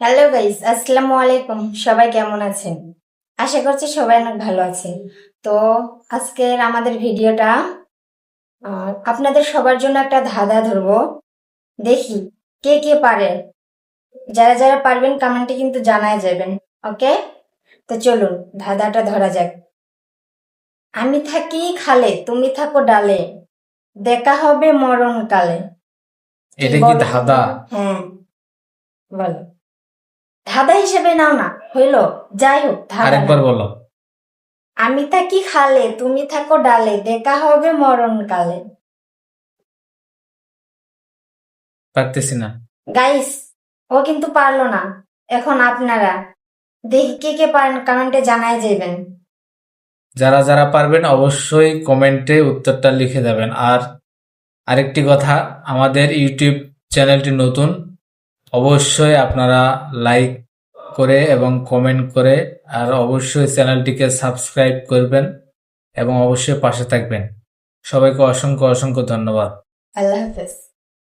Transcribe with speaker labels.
Speaker 1: Hello guys, আসসালামু আলাইকুম। সবাই কেমন আছেন? আশা করছি সবাই অনেক ভালো আছেন। তো আজকের আমাদের ভিডিওটা আপনাদের সবার জন্য একটা ধাঁধা ধরবো। দেখি কে কে পারে। যারা যারা পারবেন কমেন্টে কিন্তু জানায় যাবেন। ওকে, তো চলুন ধাঁধাটা ধরা যাক। আমি থাকি খালে, তুমি থাকো ডালে, দেখা হবে মরণকালে।
Speaker 2: এটা কি
Speaker 1: বলো তো?
Speaker 2: ধাঁধা?
Speaker 1: হ্যাঁ, বলো। ধাঁধা হিসেবে নাও না, হইলো। যাই হোক, ধাঁধা না।
Speaker 2: আরেকবার বলো।
Speaker 1: আমি থাকি খালে, তুমি থাকো ডালে, দেখা হবে মরণকালে।
Speaker 2: পারতেছি না।
Speaker 1: গাইস, ও কিন্তু পারলো না। এখন আপনারা দেখি কে কে পারেন, কমেন্টে জানায় যাবেন।
Speaker 2: যারা যারা পারবেন অবশ্যই কমেন্টে উত্তরটা লিখে যাবেন। আর আরেকটি কথা, আমাদের ইউটিউব চ্যানেলটি নতুন, অবশ্যই আপনারা লাইক করে এবং কমেন্ট করে আর অবশ্যই চ্যানেলটিকে সাবস্ক্রাইব করবেন এবং অবশ্যই পাশে থাকবেন। সবাইকে অসংখ্য অসংখ্য ধন্যবাদ।
Speaker 1: আল্লাহ হাফেজ।